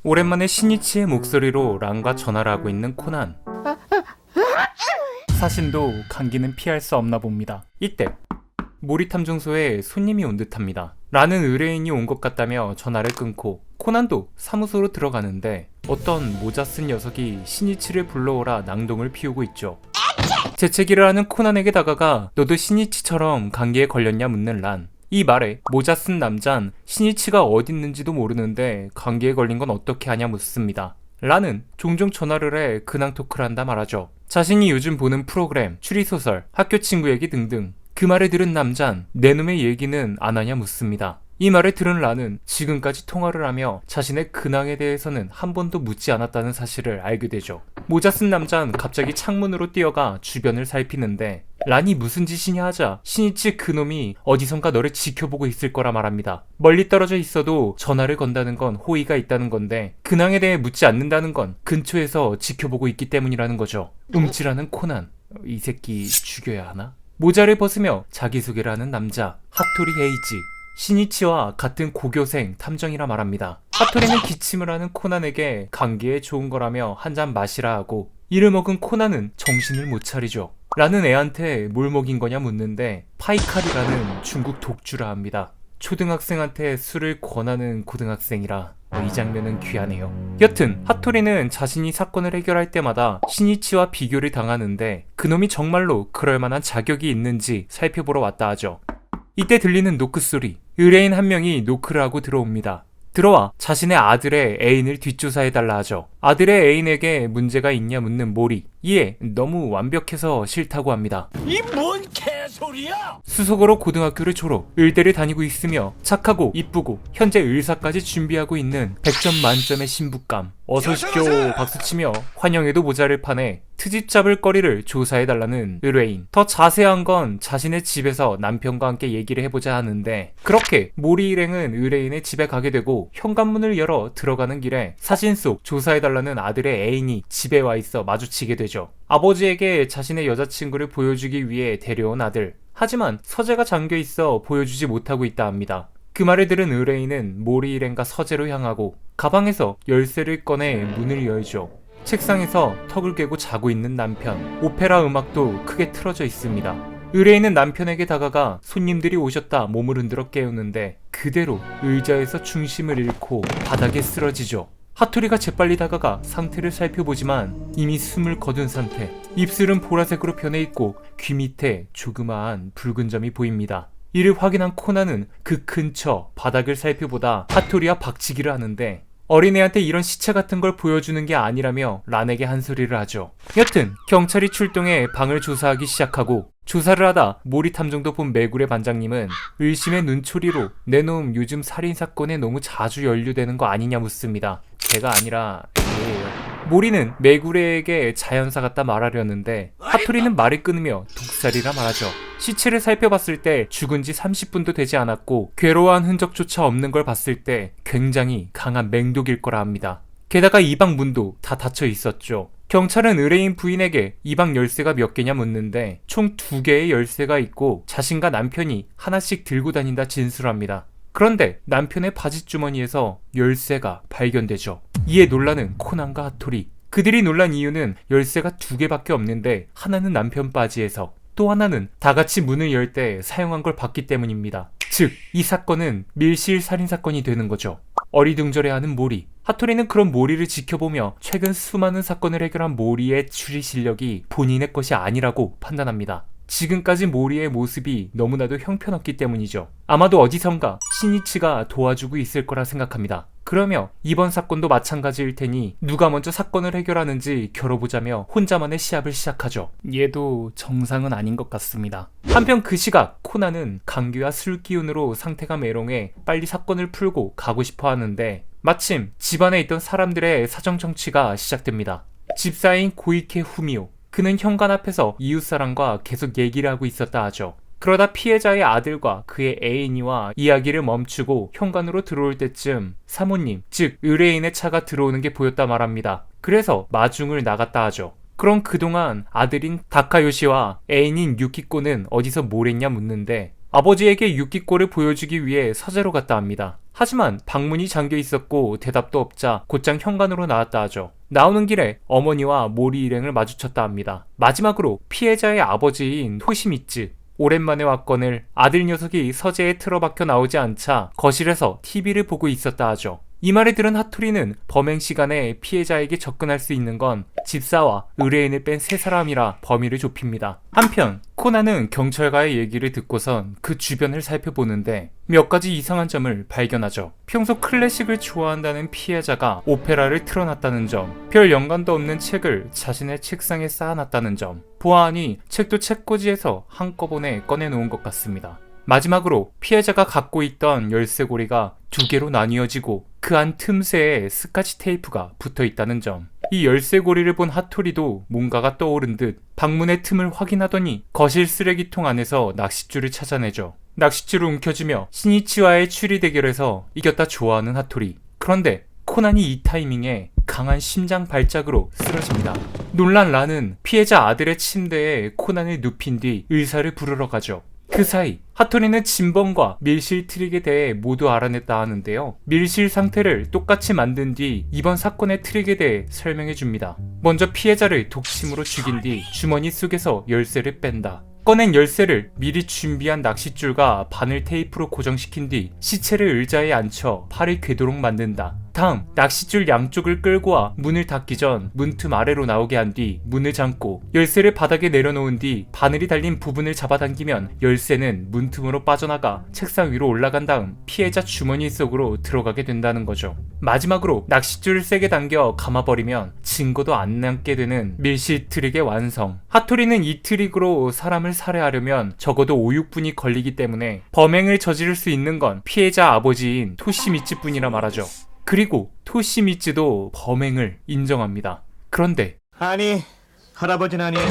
오랜만에 신이치의 목소리로 란과 전화를 하고 있는 코난. 사신도 감기는 피할 수 없나 봅니다. 이때 모리탐정소에 손님이 온 듯합니다. 란은 의뢰인이 온 것 같다며 전화를 끊고 코난도 사무소로 들어가는데 어떤 모자 쓴 녀석이 신이치를 불러오라 낭동을 피우고 있죠. 재채기를 하는 코난에게 다가가 너도 신이치처럼 감기에 걸렸냐 묻는 란. 이 말에 모자 쓴 남잔 신이치가 어딨는지도 모르는데 감기에 걸린 건 어떻게 하냐 묻습니다. 란은 종종 전화를 해 근황 토크를 한다 말하죠. 자신이 요즘 보는 프로그램, 추리소설, 학교 친구 얘기 등등. 그 말을 들은 남잔 내 놈의 얘기는 안 하냐 묻습니다. 이 말을 들은 란은 지금까지 통화를 하며 자신의 근황에 대해서는 한 번도 묻지 않았다는 사실을 알게 되죠. 모자 쓴 남잔 갑자기 창문으로 뛰어가 주변을 살피는데 란이 무슨 짓이냐 하자 신이치 그놈이 어디선가 너를 지켜보고 있을 거라 말합니다. 멀리 떨어져 있어도 전화를 건다는 건 호의가 있다는 건데 근황에 대해 묻지 않는다는 건 근처에서 지켜보고 있기 때문이라는 거죠. 움찔하는 코난. 이 새끼 죽여야 하나? 모자를 벗으며 자기소개를 하는 남자 하토리 헤이지. 신이치와 같은 고교생 탐정이라 말합니다. 하토리는 기침을 하는 코난에게 감기에 좋은 거라며 한 잔 마시라 하고 이를 먹은 코난은 정신을 못 차리죠. 라는 애한테 뭘 먹인 거냐 묻는데 파이칼이라는 중국 독주라 합니다. 초등학생한테 술을 권하는 고등학생이라 이 장면은 귀하네요. 여튼 하토리는 자신이 사건을 해결할 때마다 신이치와 비교를 당하는데 그놈이 정말로 그럴 만한 자격이 있는지 살펴보러 왔다 하죠. 이때 들리는 노크 소리. 의뢰인 한 명이 노크를 하고 들어옵니다. 들어와 자신의 아들의 애인을 뒷조사해달라 하죠. 아들의 애인에게 문제가 있냐 묻는 모리. 이에 너무 완벽해서 싫다고 합니다. 이 뭔 개소리야! 수석으로 고등학교를 졸업, 의대를 다니고 있으며 착하고 이쁘고 현재 의사까지 준비하고 있는 100점 만점의 신부감. 어서오십시오 박수치며 환영에도 모자를 파내 트집 잡을 거리를 조사해달라는 의뢰인. 더 자세한 건 자신의 집에서 남편과 함께 얘기를 해보자 하는데 그렇게 모리 일행은 의뢰인의 집에 가게 되고 현관문을 열어 들어가는 길에 사진 속 조사해달라는 아들의 애인이 집에 와 있어 마주치게 되죠. 아버지에게 자신의 여자친구를 보여주기 위해 데려온 아들. 하지만 서재가 잠겨있어 보여주지 못하고 있다 합니다. 그 말을 들은 의뢰인은 모리 일행과 서재로 향하고 가방에서 열쇠를 꺼내 문을 열죠. 책상에서 턱을 깨고 자고 있는 남편. 오페라 음악도 크게 틀어져 있습니다. 의뢰인은 남편에게 다가가 손님들이 오셨다 몸을 흔들어 깨우는데 그대로 의자에서 중심을 잃고 바닥에 쓰러지죠. 하토리가 재빨리 다가가 상태를 살펴보지만 이미 숨을 거둔 상태. 입술은 보라색으로 변해 있고 귀 밑에 조그마한 붉은 점이 보입니다. 이를 확인한 코난은 그 근처 바닥을 살펴보다 하토리와 박치기를 하는데 어린애한테 이런 시체 같은 걸 보여주는 게 아니라며 란에게 한 소리를 하죠. 여튼 경찰이 출동해 방을 조사하기 시작하고 조사를 하다 모리 탐정도 본 메구레 반장님은 의심의 눈초리로 내 놈 요즘 살인사건에 너무 자주 연루되는 거 아니냐 묻습니다. 제가 아니라 얘예요. 모리는 메구레에게 자연사 같다 말하려는데 하토리는 말을 끊으며 독살이라 말하죠. 시체를 살펴봤을 때 죽은 지 30분도 되지 않았고 괴로워한 흔적조차 없는 걸 봤을 때 굉장히 강한 맹독일 거라 합니다. 게다가 이 방 문도 다 닫혀 있었죠. 경찰은 의뢰인 부인에게 이 방 열쇠가 몇 개냐 묻는데 총 2개의 열쇠가 있고 자신과 남편이 하나씩 들고 다닌다 진술합니다. 그런데 남편의 바지주머니에서 열쇠가 발견되죠. 이에 놀라는 코난과 하토리. 그들이 놀란 이유는 열쇠가 2개밖에 없는데 하나는 남편 바지에서 또 하나는 다 같이 문을 열 때 사용한 걸 봤기 때문입니다. 즉, 이 사건은 밀실 살인사건이 되는 거죠. 어리둥절해하는 모리. 하토리는 그런 모리를 지켜보며 최근 수많은 사건을 해결한 모리의 추리 실력이 본인의 것이 아니라고 판단합니다. 지금까지 모리의 모습이 너무나도 형편없기 때문이죠. 아마도 어디선가 신이치가 도와주고 있을 거라 생각합니다. 그러며 이번 사건도 마찬가지일 테니 누가 먼저 사건을 해결하는지 겨뤄보자며 혼자만의 시합을 시작하죠. 얘도 정상은 아닌 것 같습니다. 한편 그 시각 코난은 감기와 술 기운으로 상태가 메롱해 빨리 사건을 풀고 가고 싶어 하는데 마침 집안에 있던 사람들의 사정정치가 시작됩니다. 집사인 고이케 후미오. 그는 현관 앞에서 이웃사람과 계속 얘기를 하고 있었다 하죠. 그러다 피해자의 아들과 그의 애인이와 이야기를 멈추고 현관으로 들어올 때쯤 사모님, 즉 의뢰인의 차가 들어오는 게 보였다 말합니다. 그래서 마중을 나갔다 하죠. 그럼 그동안 아들인 다카요시와 애인인 유키코는 어디서 뭘 했냐 묻는데 아버지에게 유키코를 보여주기 위해 서재로 갔다 합니다. 하지만 방문이 잠겨 있었고 대답도 없자 곧장 현관으로 나왔다 하죠. 나오는 길에 어머니와 모리 일행을 마주쳤다 합니다. 마지막으로 피해자의 아버지인 토시미츠. 오랜만에 왔건을 아들 녀석이 서재에 틀어박혀 나오지 않자 거실에서 TV를 보고 있었다 하죠. 이 말을 들은 하토리는 범행 시간에 피해자에게 접근할 수 있는 건 집사와 의뢰인을 뺀 세 사람이라 범위를 좁힙니다. 한편 코나는 경찰과의 얘기를 듣고선 그 주변을 살펴보는데 몇 가지 이상한 점을 발견하죠. 평소 클래식을 좋아한다는 피해자가 오페라를 틀어놨다는 점, 별 연관도 없는 책을 자신의 책상에 쌓아놨다는 점, 보아하니 책도 책꽂이에서 한꺼번에 꺼내놓은 것 같습니다. 마지막으로 피해자가 갖고 있던 열쇠고리가 두 개로 나뉘어지고 그 안 틈새에 스카치 테이프가 붙어 있다는 점. 이 열쇠고리를 본 하토리도 뭔가가 떠오른 듯 방문의 틈을 확인하더니 거실 쓰레기통 안에서 낚싯줄을 찾아내죠. 낚싯줄을 움켜쥐며 신이치와의 추리 대결에서 이겼다 좋아하는 하토리. 그런데 코난이 이 타이밍에 강한 심장 발작으로 쓰러집니다. 놀란 란은 피해자 아들의 침대에 코난을 눕힌 뒤 의사를 부르러 가죠. 그 사이 하토리는 진범과 밀실 트릭에 대해 모두 알아냈다 하는데요. 밀실 상태를 똑같이 만든 뒤 이번 사건의 트릭에 대해 설명해 줍니다. 먼저 피해자를 독침으로 죽인 뒤 주머니 속에서 열쇠를 뺀다. 꺼낸 열쇠를 미리 준비한 낚싯줄과 바늘 테이프로 고정시킨 뒤 시체를 의자에 앉혀 팔을 궤도록 만든다. 다음 낚싯줄 양쪽을 끌고 와 문을 닫기 전 문틈 아래로 나오게 한 뒤 문을 잠고 열쇠를 바닥에 내려놓은 뒤 바늘이 달린 부분을 잡아당기면 열쇠는 문틈으로 빠져나가 책상 위로 올라간 다음 피해자 주머니 속으로 들어가게 된다는 거죠. 마지막으로 낚싯줄을 세게 당겨 감아버리면 증거도 안 남게 되는 밀실 트릭의 완성. 하토리는 이 트릭으로 사람을 살해하려면 적어도 5, 6분이 걸리기 때문에 범행을 저지를 수 있는 건 피해자 아버지인 토시미츠 뿐이라 말하죠. 그리고 토시미츠도 범행을 인정합니다. 그런데 아니, 할아버지는 아니에요.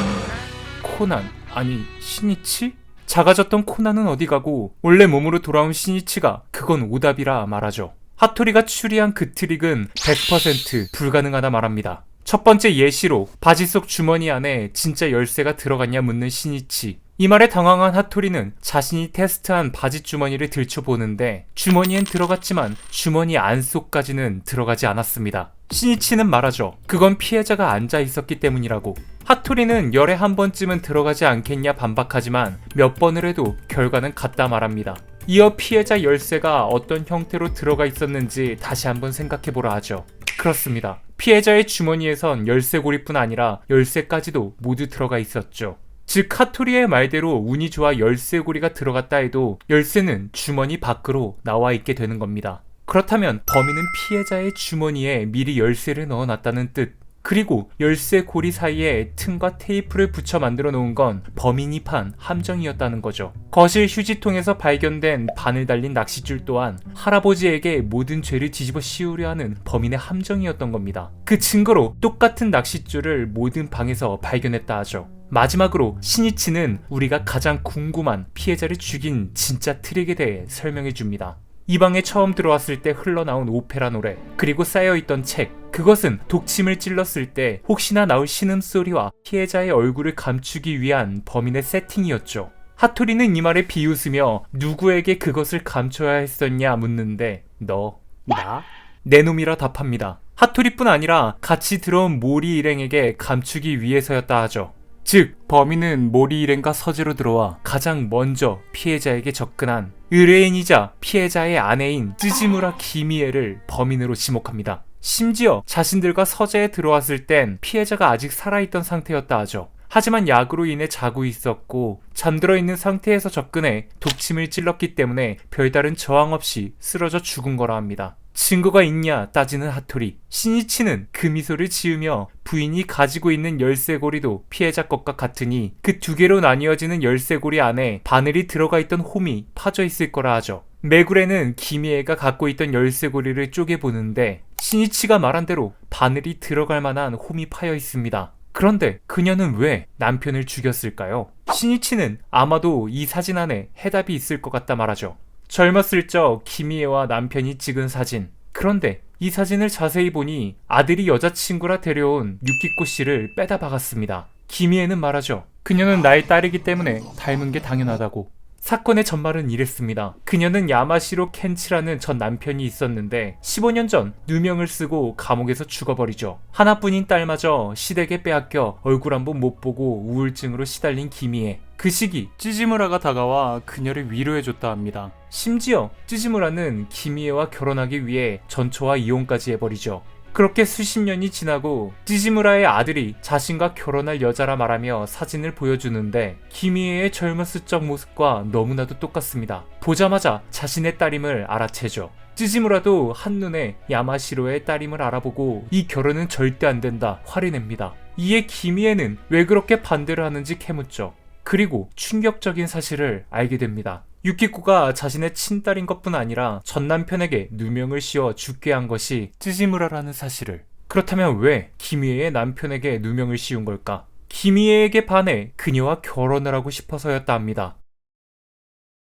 코난, 아니 신이치? 작아졌던 코난은 어디 가고 원래 몸으로 돌아온 신이치가 그건 오답이라 말하죠. 하토리가 추리한 그 트릭은 100% 불가능하다 말합니다. 첫 번째 예시로 바지 속 주머니 안에 진짜 열쇠가 들어갔냐 묻는 신이치. 이 말에 당황한 하토리는 자신이 테스트한 바지 주머니를 들춰보는데 주머니엔 들어갔지만 주머니 안속까지는 들어가지 않았습니다. 신이치는 말하죠. 그건 피해자가 앉아 있었기 때문이라고. 하토리는 열에 한 번쯤은 들어가지 않겠냐 반박하지만 몇 번을 해도 결과는 같다 말합니다. 이어 피해자 열쇠가 어떤 형태로 들어가 있었는지 다시 한번 생각해보라 하죠. 그렇습니다. 피해자의 주머니에선 열쇠고리뿐 아니라 열쇠까지도 모두 들어가 있었죠. 즉 하토리의 말대로 운이 좋아 열쇠고리가 들어갔다 해도 열쇠는 주머니 밖으로 나와 있게 되는 겁니다. 그렇다면 범인은 피해자의 주머니에 미리 열쇠를 넣어놨다는 뜻. 그리고 열쇠고리 사이에 틈과 테이프를 붙여 만들어 놓은 건 범인이 판 함정이었다는 거죠. 거실 휴지통에서 발견된 바늘 달린 낚싯줄 또한 할아버지에게 모든 죄를 뒤집어 씌우려 하는 범인의 함정이었던 겁니다. 그 증거로 똑같은 낚싯줄을 모든 방에서 발견했다 하죠. 마지막으로 신이치는 우리가 가장 궁금한 피해자를 죽인 진짜 트릭에 대해 설명해 줍니다. 이 방에 처음 들어왔을 때 흘러나온 오페라 노래, 그리고 쌓여있던 책, 그것은 독침을 찔렀을 때 혹시나 나올 신음소리와 피해자의 얼굴을 감추기 위한 범인의 세팅이었죠. 하토리는 이 말에 비웃으며 누구에게 그것을 감춰야 했었냐 묻는데 너? 나? 내 놈이라 답합니다. 하토리뿐 아니라 같이 들어온 모리 일행에게 감추기 위해서였다 하죠. 즉 범인은 모리 일행과 서재로 들어와 가장 먼저 피해자에게 접근한 의뢰인이자 피해자의 아내인 쯔지무라 기미에를 범인으로 지목합니다. 심지어 자신들과 서재에 들어왔을 땐 피해자가 아직 살아있던 상태였다 하죠. 하지만 약으로 인해 자고 있었고 잠들어 있는 상태에서 접근해 독침을 찔렀기 때문에 별다른 저항 없이 쓰러져 죽은 거라 합니다. 증거가 있냐 따지는 하토리. 신이치는 그 미소를 지으며 부인이 가지고 있는 열쇠고리도 피해자 것과 같으니 그 두 개로 나뉘어지는 열쇠고리 안에 바늘이 들어가 있던 홈이 파져 있을 거라 하죠. 메구레는 기미애가 갖고 있던 열쇠고리를 쪼개보는데 신이치가 말한 대로 바늘이 들어갈 만한 홈이 파여 있습니다. 그런데 그녀는 왜 남편을 죽였을까요? 신이치는 아마도 이 사진 안에 해답이 있을 것 같다 말하죠. 젊었을 적 기미애와 남편이 찍은 사진. 그런데 이 사진을 자세히 보니 아들이 여자친구라 데려온 유키코 씨를 빼다 박았습니다. 기미애는 말하죠. 그녀는 나의 딸이기 때문에 닮은 게 당연하다고. 사건의 전말은 이랬습니다. 그녀는 야마시로 켄치라는 전 남편이 있었는데 15년 전 누명을 쓰고 감옥에서 죽어버리죠. 하나뿐인 딸마저 시댁에 빼앗겨 얼굴 한번 못 보고 우울증으로 시달린 기미에 그 시기 찌지무라가 다가와 그녀를 위로해줬다 합니다. 심지어 찌지무라는 기미에와 결혼하기 위해 전초와 이혼까지 해버리죠. 그렇게 수십 년이 지나고 찌지무라의 아들이 자신과 결혼할 여자라 말하며 사진을 보여주는데 기미에의 젊었을 적 모습과 너무나도 똑같습니다. 보자마자 자신의 딸임을 알아채죠. 찌지무라도 한눈에 야마시로의 딸임을 알아보고 이 결혼은 절대 안 된다 화를 냅니다. 이에 기미에는 왜 그렇게 반대를 하는지 캐묻죠. 그리고 충격적인 사실을 알게 됩니다. 유키코가 자신의 친딸인 것뿐 아니라 전 남편에게 누명을 씌워 죽게 한 것이 찌지무라라는 사실을. 그렇다면 왜 기미에의 남편에게 누명을 씌운 걸까? 기미에에게 반해 그녀와 결혼을 하고 싶어서였다 합니다.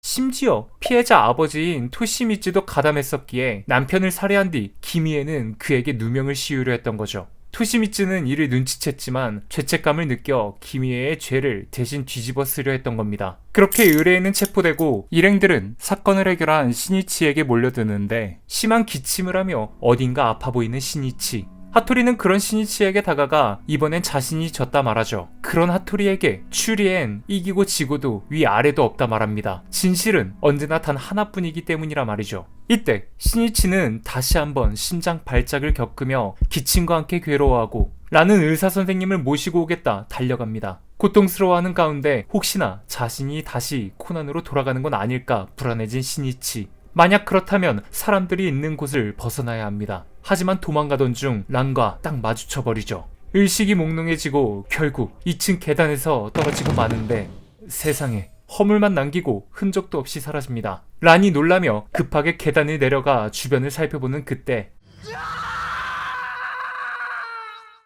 심지어 피해자 아버지인 토시미츠도 가담했었기에 남편을 살해한 뒤 기미에는 그에게 누명을 씌우려 했던 거죠. 토시미츠는 이를 눈치챘지만 죄책감을 느껴 기미에의 죄를 대신 뒤집어 쓰려 했던 겁니다. 그렇게 의뢰인은 체포되고 일행들은 사건을 해결한 시니치에게 몰려드는데 심한 기침을 하며 어딘가 아파 보이는 시니치. 하토리는 그런 시니치에게 다가가 이번엔 자신이 졌다 말하죠. 그런 하토리에게 추리엔 이기고 지고도 위아래도 없다 말합니다. 진실은 언제나 단 하나뿐이기 때문이라 말이죠. 이때 시니치는 다시 한번 심장 발작을 겪으며 기침과 함께 괴로워하고 라는 의사선생님을 모시고 오겠다 달려갑니다. 고통스러워하는 가운데 혹시나 자신이 다시 코난으로 돌아가는 건 아닐까 불안해진 시니치. 만약 그렇다면 사람들이 있는 곳을 벗어나야 합니다. 하지만 도망가던 중 란과 딱 마주쳐버리죠. 의식이 몽롱해지고 결국 2층 계단에서 떨어지고 마는데 세상에 허물만 남기고 흔적도 없이 사라집니다. 란이 놀라며 급하게 계단을 내려가 주변을 살펴보는 그때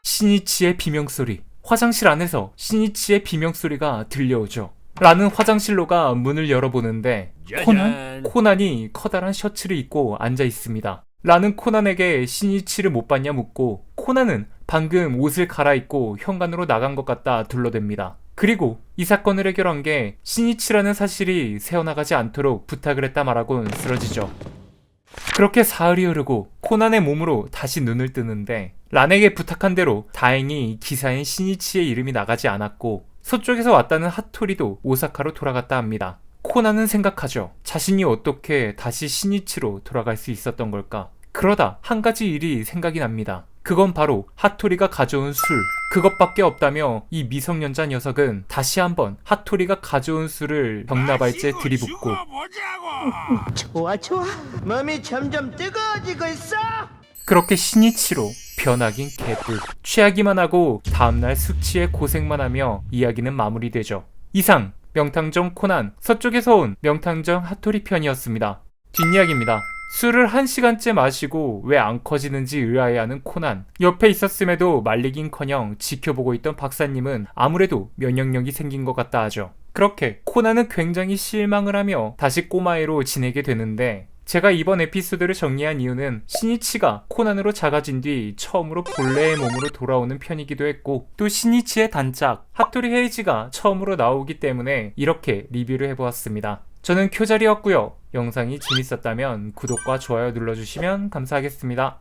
시니치의 비명소리. 화장실 안에서 시니치의 비명소리가 들려오죠. 란은 화장실로가 문을 열어보는데 코난이 커다란 셔츠를 입고 앉아 있습니다. 란은 코난에게 시니치를 못 봤냐 묻고 코난은 방금 옷을 갈아입고 현관으로 나간 것 같다 둘러댑니다. 그리고 이 사건을 해결한 게 시니치라는 사실이 새어나가지 않도록 부탁을 했다 말하곤 쓰러지죠. 그렇게 사흘이 흐르고 코난의 몸으로 다시 눈을 뜨는데 란에게 부탁한 대로 다행히 기사인 시니치의 이름이 나가지 않았고 서쪽에서 왔다는 하토리도 오사카로 돌아갔다 합니다. 코난은 생각하죠. 자신이 어떻게 다시 시니치로 돌아갈 수 있었던 걸까? 그러다 한 가지 일이 생각이 납니다. 그건 바로 하토리가 가져온 술. 그것밖에 없다며 이 미성년자 녀석은 다시 한번 하토리가 가져온 술을 벽나발째 들이붓고 좋아 몸이 점점 뜨거워지고 있어. 그렇게 시니치로 변하긴 개뿔. 취하기만 하고 다음날 숙취에 고생만 하며 이야기는 마무리되죠. 이상 명탐정 코난 서쪽에서 온 명탐정 하토리 편이었습니다. 뒷이야기입니다. 술을 1시간째 마시고 왜 안 커지는지 의아해하는 코난. 옆에 있었음에도 말리긴커녕 지켜보고 있던 박사님은 아무래도 면역력이 생긴 것 같다 하죠. 그렇게 코난은 굉장히 실망을 하며 다시 꼬마애로 지내게 되는데 제가 이번 에피소드를 정리한 이유는 시니치가 코난으로 작아진 뒤 처음으로 본래의 몸으로 돌아오는 편이기도 했고 또 시니치의 단짝 하토리 헤이지가 처음으로 나오기 때문에 이렇게 리뷰를 해보았습니다. 저는 쿄자리였고요. 영상이 재밌었다면 구독과 좋아요 눌러주시면 감사하겠습니다.